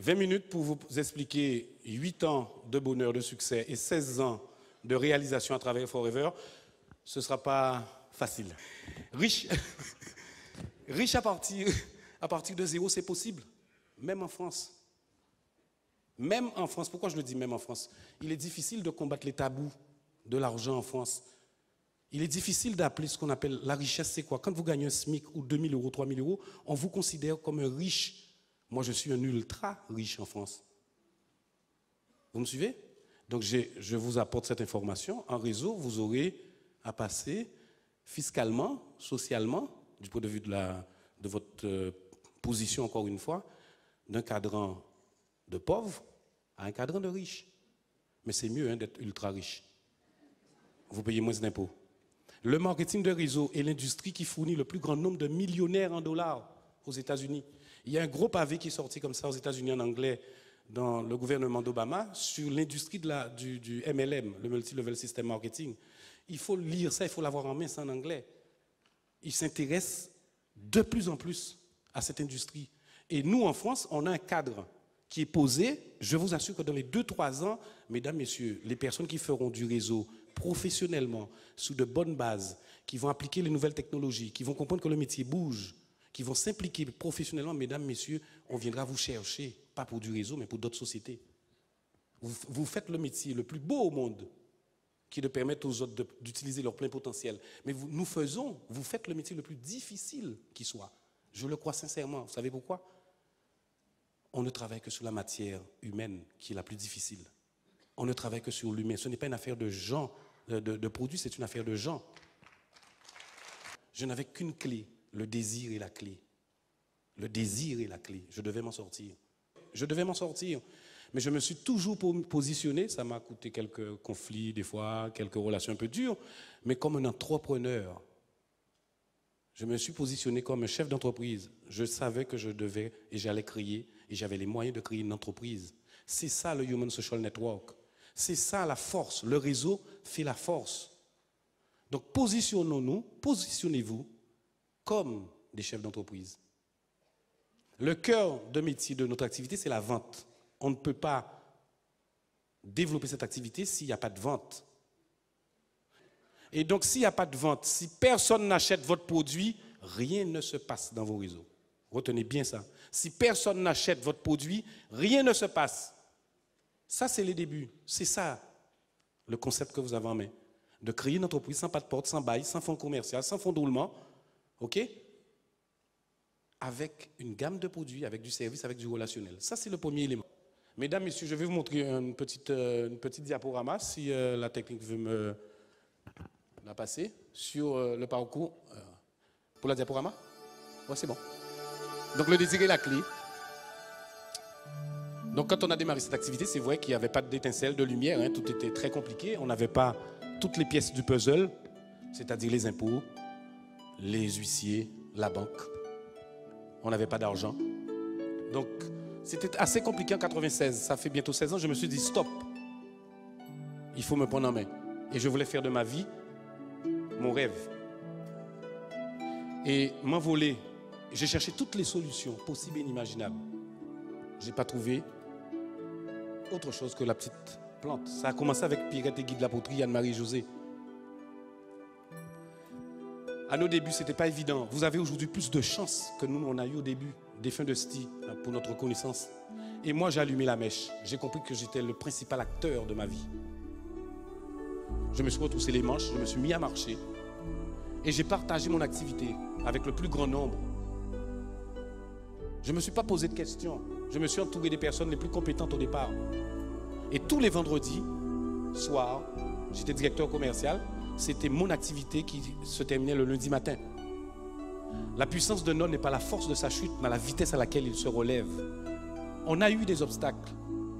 20 minutes pour vous expliquer 8 ans de bonheur, de succès et 16 ans de réalisation à travers Forever. Ce ne sera pas facile. Riche, riche à partir de zéro, c'est possible. Même en France. Même en France. Pourquoi je le dis même en France? Il est difficile de combattre les tabous de l'argent en France. Il est difficile d'appeler ce qu'on appelle la richesse, c'est quoi? Quand vous gagnez un SMIC ou 2 000 euros, 3 000 euros, on vous considère comme un riche. Moi, je suis un ultra riche en France. Vous me suivez? Donc, je vous apporte cette information. En réseau, vous aurez à passer fiscalement, socialement, du point de vue de votre position, encore une fois, d'un cadran de pauvre à un cadran de riche. Mais c'est mieux d'être ultra riche. Vous payez moins d'impôts. Le marketing de réseau est l'industrie qui fournit le plus grand nombre de millionnaires en dollars aux États-Unis. Il y a un gros pavé qui est sorti comme ça aux États-Unis en anglais dans le gouvernement d'Obama sur l'industrie du MLM, le Multi-Level System Marketing. Il faut lire ça, il faut l'avoir en main, ça en anglais. Ils s'intéressent de plus en plus à cette industrie. Et nous, en France, on a un cadre qui est posé. Je vous assure que dans les 2-3 ans, mesdames, messieurs, les personnes qui feront du réseau professionnellement, sous de bonnes bases, qui vont appliquer les nouvelles technologies, qui vont comprendre que le métier bouge, qui vont s'impliquer professionnellement, mesdames, messieurs, on viendra vous chercher, pas pour du réseau, mais pour d'autres sociétés. Vous faites le métier le plus beau au monde, qui est de permettre aux autres d'utiliser leur plein potentiel. Mais vous faites le métier le plus difficile qui soit. Je le crois sincèrement. Vous savez pourquoi? On ne travaille que sur la matière humaine, qui est la plus difficile. On ne travaille que sur l'humain. Ce n'est pas une affaire de gens, de produits, c'est une affaire de gens. Je n'avais qu'une clé, le désir est la clé. Le désir est la clé. Je devais m'en sortir. Je devais m'en sortir. Mais je me suis toujours positionné, ça m'a coûté quelques conflits des fois, quelques relations un peu dures, mais comme un entrepreneur. Je me suis positionné comme un chef d'entreprise. Je savais que je devais et j'allais créer, et j'avais les moyens de créer une entreprise. C'est ça le Human Social Network. C'est ça la force. Le réseau fait la force. Donc positionnons-nous, positionnez-vous comme des chefs d'entreprise. Le cœur de métier de notre activité, c'est la vente. On ne peut pas développer cette activité s'il n'y a pas de vente. Et donc, s'il n'y a pas de vente, si personne n'achète votre produit, rien ne se passe dans vos réseaux. Retenez bien ça. Si personne n'achète votre produit, rien ne se passe. Ça, c'est les débuts. C'est ça, le concept que vous avez en main. De créer une entreprise sans pas de porte, sans bail, sans fonds commercial, sans fonds de roulement. OK? Avec une gamme de produits, avec du service, avec du relationnel. Ça, c'est le premier élément. Mesdames, messieurs, je vais vous montrer une petite diaporama, si la technique veut me la passer, sur le parcours. Pour la diaporama? Ouais, c'est bon. Donc, le désir est la clé. Donc, quand on a démarré cette activité, c'est vrai qu'il n'y avait pas d'étincelle, de lumière, hein, tout était très compliqué. On n'avait pas toutes les pièces du puzzle, c'est-à-dire les impôts, les huissiers, la banque. On n'avait pas d'argent. Donc, c'était assez compliqué en 96. Ça fait bientôt 16 ans. Je me suis dit, stop. Il faut me prendre en main. Et je voulais faire de ma vie mon rêve. Et m'envoler. J'ai cherché toutes les solutions possibles et inimaginables. Je n'ai pas trouvé autre chose que la petite plante. Ça a commencé avec Pierrette et Guy de la Poterie, Anne-Marie José. À nos débuts, ce n'était pas évident. Vous avez aujourd'hui plus de chance que nous, on a eu au début, des fins de STI, pour notre connaissance. Et moi, j'ai allumé la mèche. J'ai compris que j'étais le principal acteur de ma vie. Je me suis retroussé les manches, je me suis mis à marcher. Et j'ai partagé mon activité avec le plus grand nombre. Je ne me suis pas posé de questions. Je me suis entouré des personnes les plus compétentes au départ. Et tous les vendredis, soir, j'étais directeur commercial. C'était mon activité qui se terminait le lundi matin. La puissance d'un homme n'est pas la force de sa chute, mais la vitesse à laquelle il se relève. On a eu des obstacles,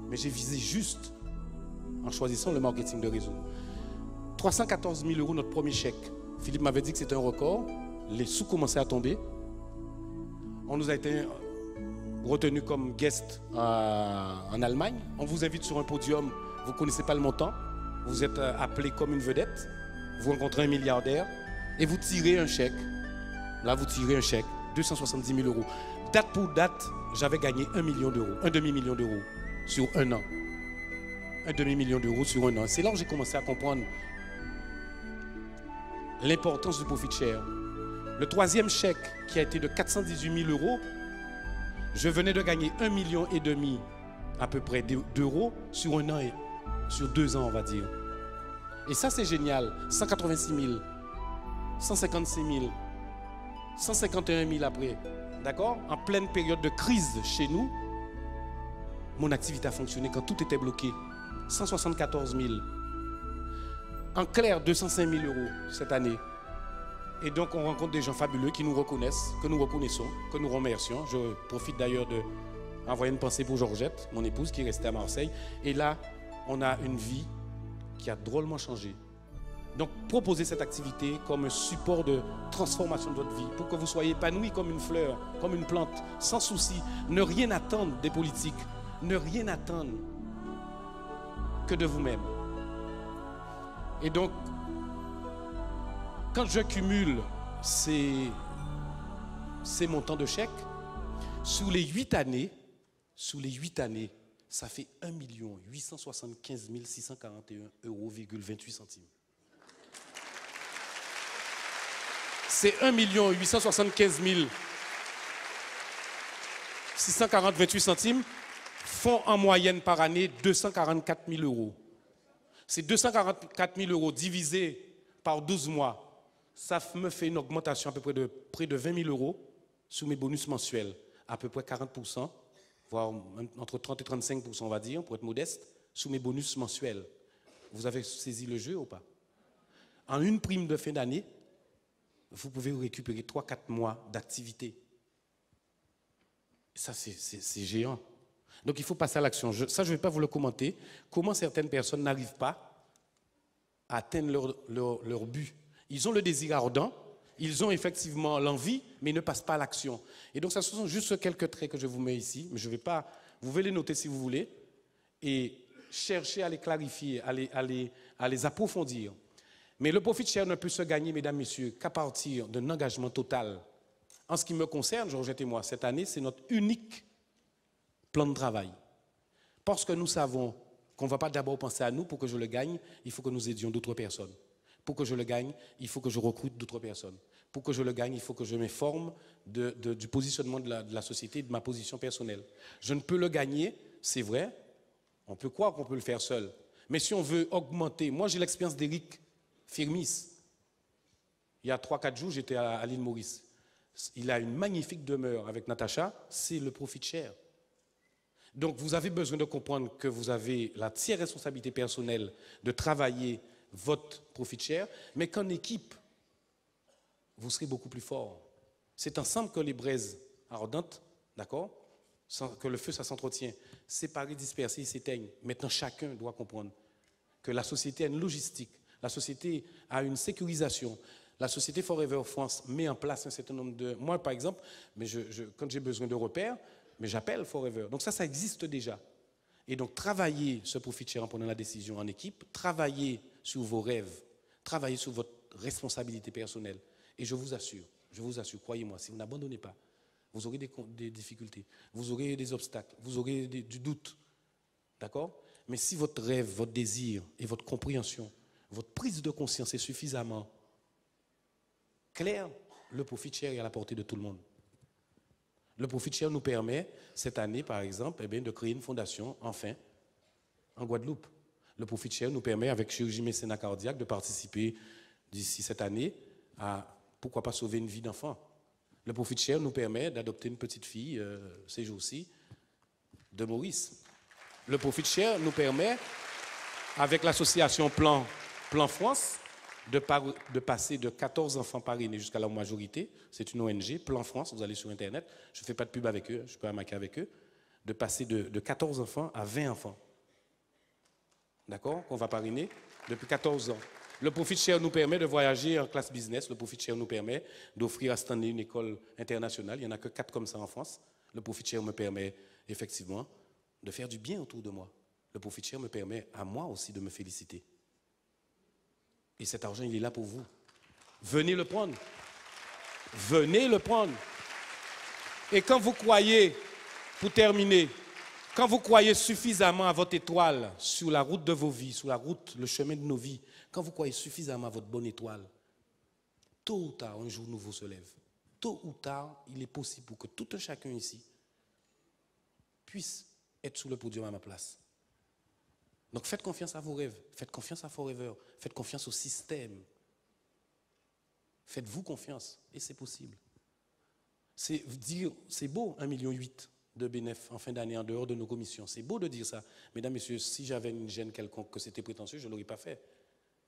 mais j'ai visé juste en choisissant le marketing de réseau. 314 000 € notre premier chèque. Philippe m'avait dit que c'était un record. Les sous commençaient à tomber. On nous a été retenus comme guest en Allemagne. On vous invite sur un podium, vous ne connaissez pas le montant. Vous êtes appelé comme une vedette. Vous rencontrez un milliardaire et vous tirez un chèque. Là, vous tirez un chèque, 270 000 €. date pour date, j'avais gagné 1 million d'euros, un demi-million d'euros sur un an. Un demi-million d'euros sur un an. C'est là où j'ai commencé à comprendre l'importance du profit share. Le troisième chèque qui a été de 418 000 euros, je venais de gagner 1,5 million à peu près d'euros sur un an, sur 2 ans on va dire. Et ça c'est génial, 186 000, 156 000, 151 000 après. D'accord? En pleine période de crise chez nous, mon activité a fonctionné quand tout était bloqué. 174 000. En clair, 205 000 euros cette année. Et donc, on rencontre des gens fabuleux qui nous reconnaissent, que nous reconnaissons, que nous remercions. Je profite d'ailleurs d'envoyer une pensée pour Georgette, mon épouse, qui est restée à Marseille. Et là, on a une vie qui a drôlement changé. Donc, proposez cette activité comme un support de transformation de votre vie pour que vous soyez épanoui comme une fleur, comme une plante, sans souci. Ne rien attendre des politiques. Ne rien attendre que de vous-même. Et donc, quand je cumule ces montants de chèques, sous les 8 années, ça fait 1 875 641,28 euros. C'est 1 875 640,28 centimes font en moyenne par année 244 000 euros. Ces 244 000 euros divisés par 12 mois, ça me fait une augmentation à peu près de près de 20 000 euros sur mes bonus mensuels, à peu près 40%, voire entre 30 et 35%, on va dire, pour être modeste, sur mes bonus mensuels. Vous avez saisi le jeu ou pas? En une prime de fin d'année, vous pouvez récupérer 3-4 mois d'activité. Ça, c'est géant. Donc, il faut passer à l'action. Ça, je ne vais pas vous le commenter. Comment certaines personnes n'arrivent pas à atteindre leur but. Ils ont le désir ardent, ils ont effectivement l'envie, mais ils ne passent pas à l'action. Et donc, ça ce sont juste quelques traits que je vous mets ici, mais je ne vais pas... Vous pouvez les noter si vous voulez, et chercher à les clarifier, à les approfondir. Mais le profit share ne peut se gagner, mesdames, messieurs, qu'à partir d'un engagement total. En ce qui me concerne, Georgette et moi, cette année, c'est notre unique plan de travail. Parce que nous savons qu'on ne va pas d'abord penser à nous. Pour que je le gagne, il faut que nous aidions d'autres personnes. Pour que je le gagne, il faut que je recrute d'autres personnes. Pour que je le gagne, il faut que je m'informe du positionnement de la société et de ma position personnelle. Je ne peux le gagner, c'est vrai, on peut croire qu'on peut le faire seul. Mais si on veut augmenter, moi j'ai l'expérience d'Éric Firmis. Il y a 3-4 jours, j'étais à l'île Maurice. Il a une magnifique demeure avec Natacha, c'est le profit share. Donc vous avez besoin de comprendre que vous avez la tiers responsabilité personnelle de travailler votre profit share, mais qu'en équipe, vous serez beaucoup plus fort. C'est ensemble que les braises ardentes, d'accord, que le feu, ça s'entretient. Séparés, dispersés, ils s'éteignent. Maintenant, chacun doit comprendre que la société a une logistique, la société a une sécurisation. La société Forever France met en place un certain nombre de... Moi, par exemple, mais quand j'ai besoin de repères, mais j'appelle Forever. Donc ça existe déjà. Et donc, travaillez ce profit share en prenant la décision en équipe, travaillez sur vos rêves, travaillez sur votre responsabilité personnelle. Et je vous assure, croyez-moi, si vous n'abandonnez pas, vous aurez des difficultés, vous aurez des obstacles, vous aurez du doute. D'accord? Mais si votre rêve, votre désir et votre compréhension, votre prise de conscience est suffisamment claire, le profit share est à la portée de tout le monde. Le profit share nous permet, cette année par exemple, de créer une fondation, enfin, en Guadeloupe. Le profit share nous permet, avec chirurgie mécénat cardiaque, de participer d'ici cette année à, pourquoi pas, sauver une vie d'enfant. Le profit share nous permet d'adopter une petite fille, ces jours-ci, de Maurice. Le profit share nous permet, avec l'association Plan France, de passer de 14 enfants parrainés jusqu'à la majorité. C'est une ONG, Plan France, vous allez sur Internet, je ne fais pas de pub avec eux, je ne suis pas amaqué avec eux, de passer de 14 enfants à 20 enfants. D'accord? Qu'on va parrainer depuis 14 ans. Le profit share nous permet de voyager en classe business, le profit share nous permet d'offrir à Stanley une école internationale, il n'y en a que 4 comme ça en France. Le profit share me permet effectivement de faire du bien autour de moi. Le profit share me permet à moi aussi de me féliciter. Et cet argent, il est là pour vous. Venez le prendre. Venez le prendre. Et quand vous croyez, pour terminer, quand vous croyez suffisamment à votre étoile sur la route de vos vies, sur la route, le chemin de nos vies, quand vous croyez suffisamment à votre bonne étoile, tôt ou tard, un jour nouveau se lève. Tôt ou tard, il est possible pour que tout un chacun ici puisse être sous le podium à ma place. Donc faites confiance à vos rêves, faites confiance à Forever, faites confiance au système. Faites-vous confiance et c'est possible. C'est beau 1,8 million de bénéfices en fin d'année en dehors de nos commissions. C'est beau de dire ça. Mesdames, Messieurs, si j'avais une gêne quelconque que c'était prétentieux, je ne l'aurais pas fait.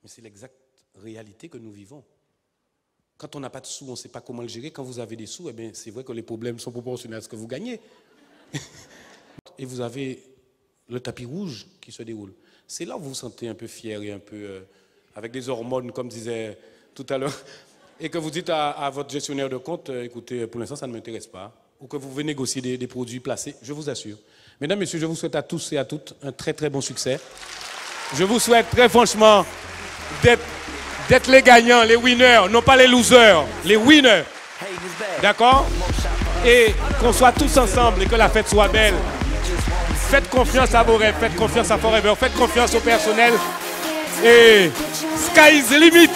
Mais c'est l'exacte réalité que nous vivons. Quand on n'a pas de sous, on ne sait pas comment le gérer. Quand vous avez des sous, eh bien, c'est vrai que les problèmes sont proportionnels à ce que vous gagnez. Et vous avez le tapis rouge qui se déroule. C'est là où vous vous sentez un peu fier et un peu avec des hormones, comme disait tout à l'heure. Et que vous dites à votre gestionnaire de compte, écoutez, pour l'instant, ça ne m'intéresse pas. Ou que vous venez négocier des produits placés, je vous assure. Mesdames, Messieurs, je vous souhaite à tous et à toutes un très très bon succès. Je vous souhaite très franchement d'être les gagnants, les winners, non pas les losers, les winners. D'accord? Et qu'on soit tous ensemble et que la fête soit belle. Faites confiance à vos rêves, faites confiance à Forever, faites confiance au personnel. Et sky is the limit.